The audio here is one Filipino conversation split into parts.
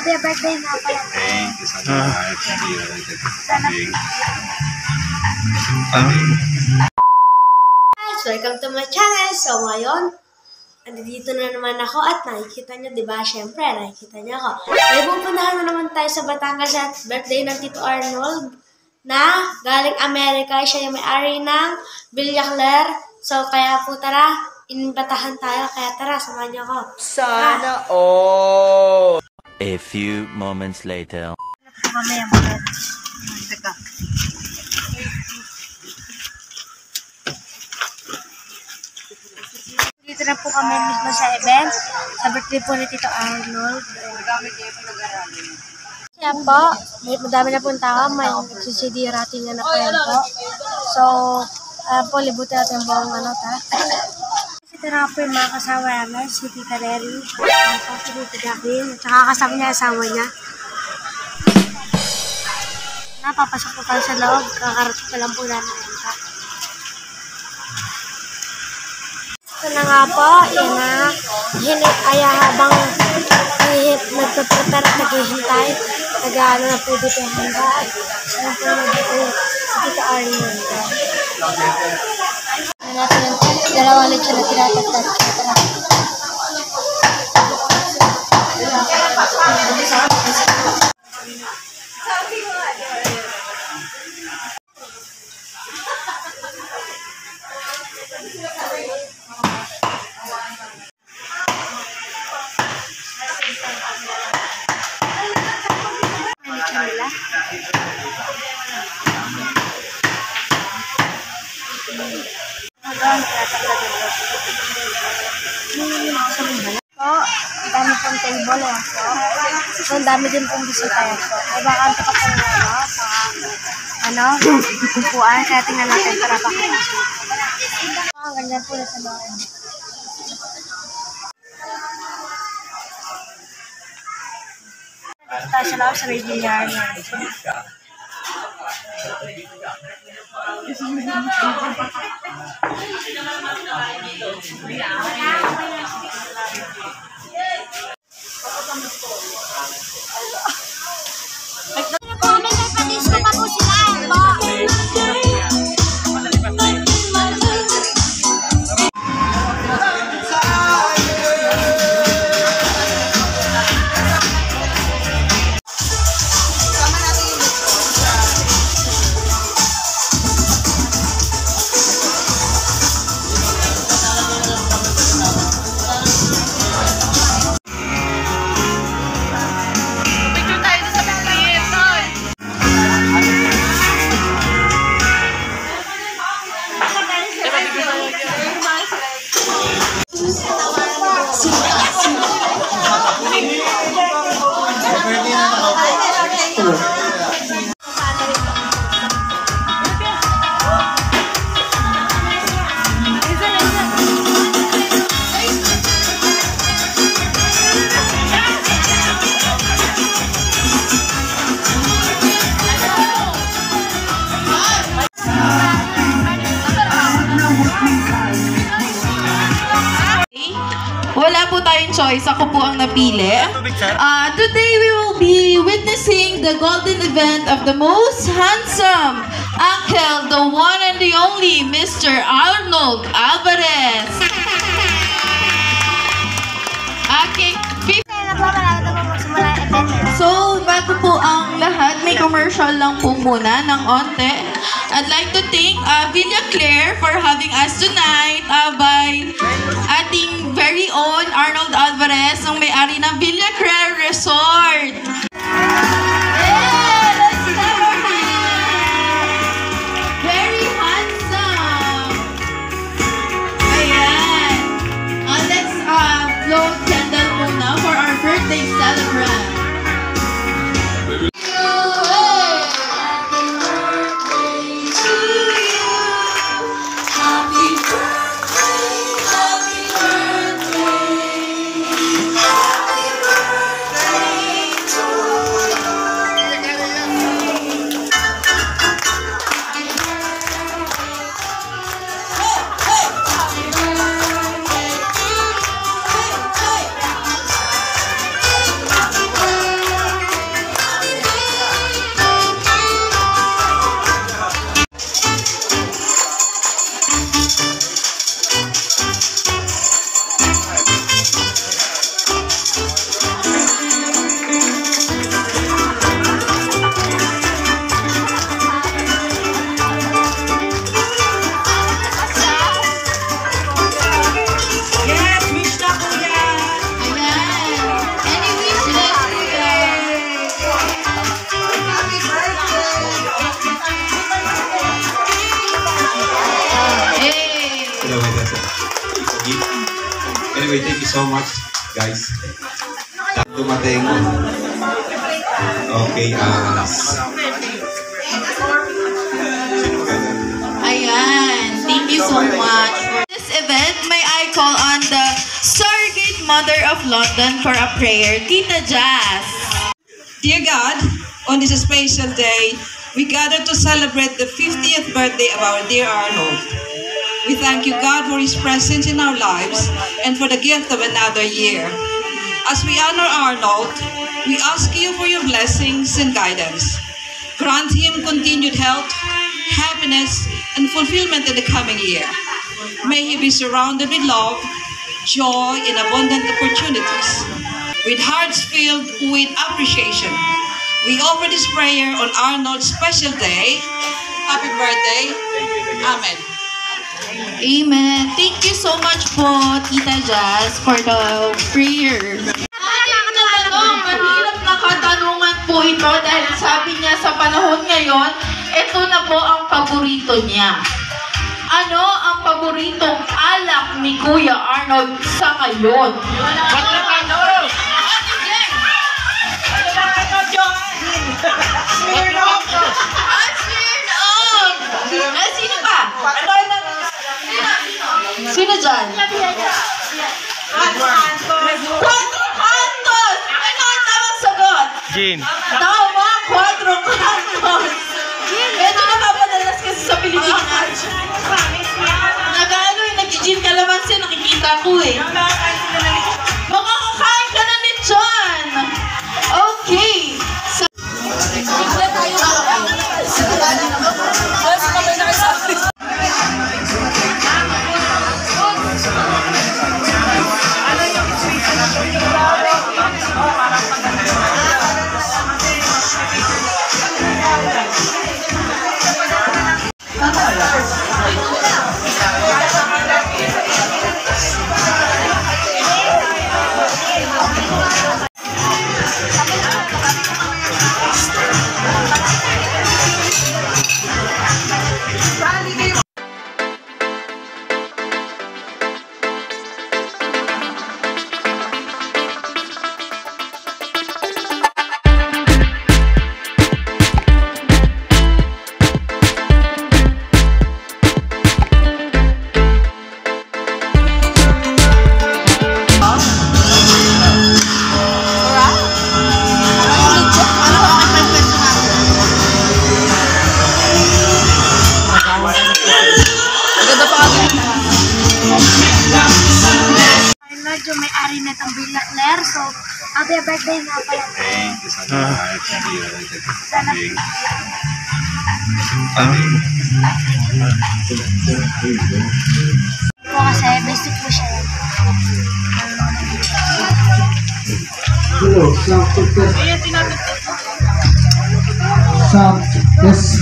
Happy birthday nga pala. Thank you so much. Guys, welcome to my channel. So ngayon, andito na naman ako at nakikita nyo, diba? Siyempre, nakikita nyo ako. May pupuntahan na naman tayo sa Batangas at birthday ng Tito Arnold na galing Amerika. Siya yung may-ari ng Villa Claire. So kaya po tara, inibatahan tayo. Kaya tara, samahan nyo ako. Sana all. A few moments later. Mamaya mga. Teka. Dito na po kami mismo sa event. Sa birthday po ni Tito Arnold. Kaya po, madami na po ang tao. May CCD rating na po yan po. So, po, libutin natin buong tara. Ito na po yung mga kasama namin, si Tita Lery, si Tita Jacqueline, at saka kasama niya, asawa niya. Napapasok po tayo sa loob, kakarating pa lang po namin. Ito na nga po, yan na, kaya habang nagpaprepare at naghihintay, nag-ano na po dito yung handa, at saan po nandito si Tita Arnold. Natin yung dalawang lechon na tinatagtag. Tara. Lechon nila. Po, ang dami pong table yan po. So, ang dami din pong bisita yan po. Ay, baka ang tapat po upuan. Kaya tingnan natin para pakikasya. Ang ganyan po na sa loob. Dito tayo sa loob sa Regina Yard. Wala po tayong choice. Ako po ang napili. Today we will be witnessing the golden event of the most handsome uncle, the one and the only Mr. Arnold Alvarez. Okay. So, bago po ang lahat, may commercial lang po muna ng onte. I'd like to thank Villa Claire for having us tonight by ating very own Arnold Alvarez, ang may-ari ng Villa Claire Resort. Very handsome. Ayan. Let's blow candle muna for our birthday celebrant. Anyway, thank you so much, guys. Dumating. Okay, Ayan, thank you so much. For this event, may I call on the Surrogate Mother of London for a prayer, Tita Jazz. Dear God, on this special day, we gather to celebrate the 50th birthday of our dear Arnold. We thank you, God, for his presence in our lives and for the gift of another year. As we honor Arnold, we ask you for your blessings and guidance. Grant him continued health, happiness, and fulfillment in the coming year. May he be surrounded with love, joy, and abundant opportunities. With hearts filled with appreciation, we offer this prayer on Arnold's special day. Happy birthday. Amen. Amen. Thank you so much po, Tita Jazz, for the prayer. Mahirap na katanungan po ito dahil sabi niya sa panahon ngayon, ito na po ang paborito niya. Ano ang paboritong alak ni Kuya Arnold sa ngayon? Sino pa? Sino dyan? Quatro Cantos! Ano ang tamang sagot? Gin. Tama, Quatro Cantos! Medyo napapadalas kasi sa Pilipinas. Nag-ano nag-gin kalamansi, nakikita ko eh. Makakakain ka na lechon! Okay. Yung may-ari na itong Villa Claire. So, happy birthday nga pala. thank you so much. Sana po kasi basic po siya. Hello, sound test.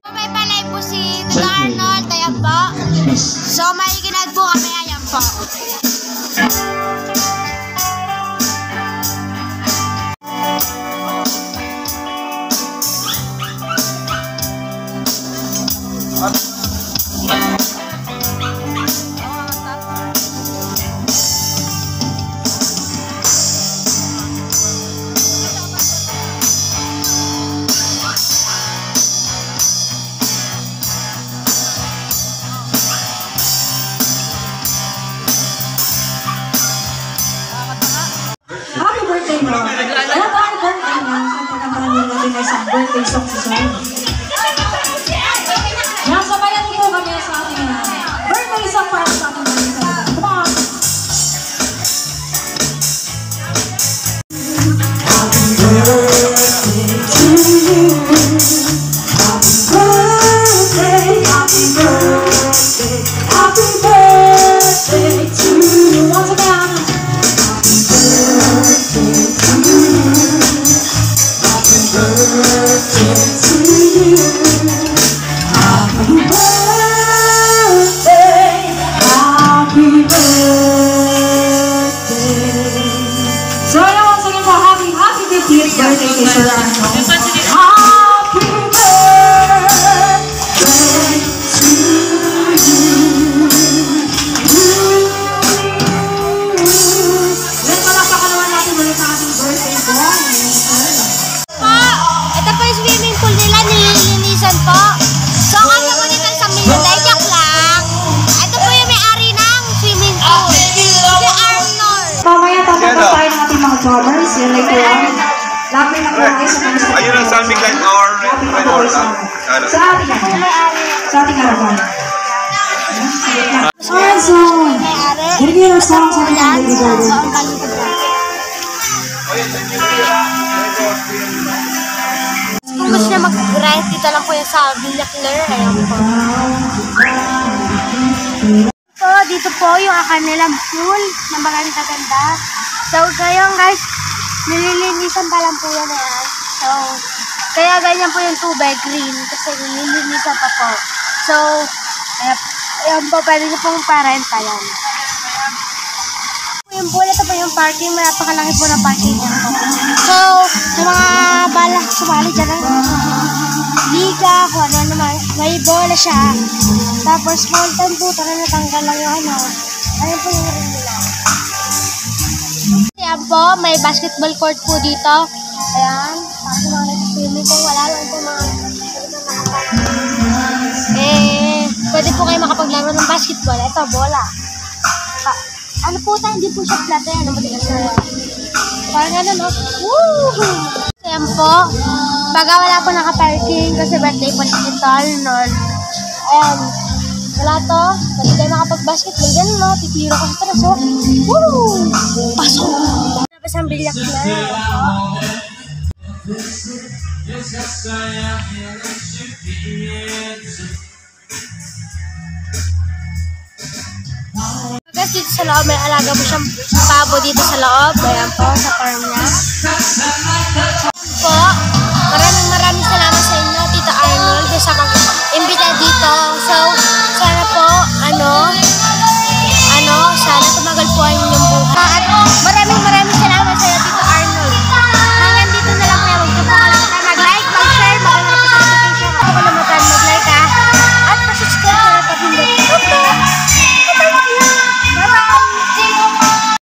May palay po si Tito Arnold, ayan po. So, may ikinad po kami, ayan po. Happy birthday mo! Happy birthday mo! Kantahan natin na isang birthday song sa song. Yan, sabayan niyo po kami sa ating birthday song para sa ating birthday song. Come on! Happy birthday to you. Happy birthday, happy birthday, happy birthday to you. Once again. So, once again po, happy 50th birthday kay Sir Arnold. Happy birthday! mga farmers, yan ay po ang lapit na po kayo sa mga Ayun ang Sunbig Light or lapit na Red po or sa ating harapan. Ganyan ang sarang sa ating Lady Garden. Kung gusto niya mag-rent, dito lang po yan sa Villa Claire. Ayan po. So, dito po yung kanilang pool na maganda-ganda. So, ngayon guys, nililinisan pa lang po yan. So, kaya ganyan po yung tubig, green, kasi nililinisan pa po. So, ayan po, pwede niyo pong parenta yan. Yung pool, ito po yung parking, napakalaki po ng parking yan po. So, sa mga balak sumali dyan, liga, kung ano naman, may bola siya. Tapos, mountain po, natanggal lang yung ano. Ayun po yung ring nila. Ayan po, may basketball court po dito. Ayan, para sa mga nag-swimming po, wala lang po mga pwede po kayo makapaglaro ng basketball. Ito, bola. Ano po tayo, hindi po siya flat. Ayan, matigas na yan. Parang gano'n, no? Woo! Ayan po, baga wala po naka-parking kasi birthday po ni Tol nun. Ayan, wala to. Pwede kayo makapag-basketball. Ganun, no? Titiro ko sa taras, oh. Woo! Pasok! Tapos ang bilyak na. Guys, dito sa loob, may alaga po siyang pabo dito sa loob. Ayan po, sa farm niya.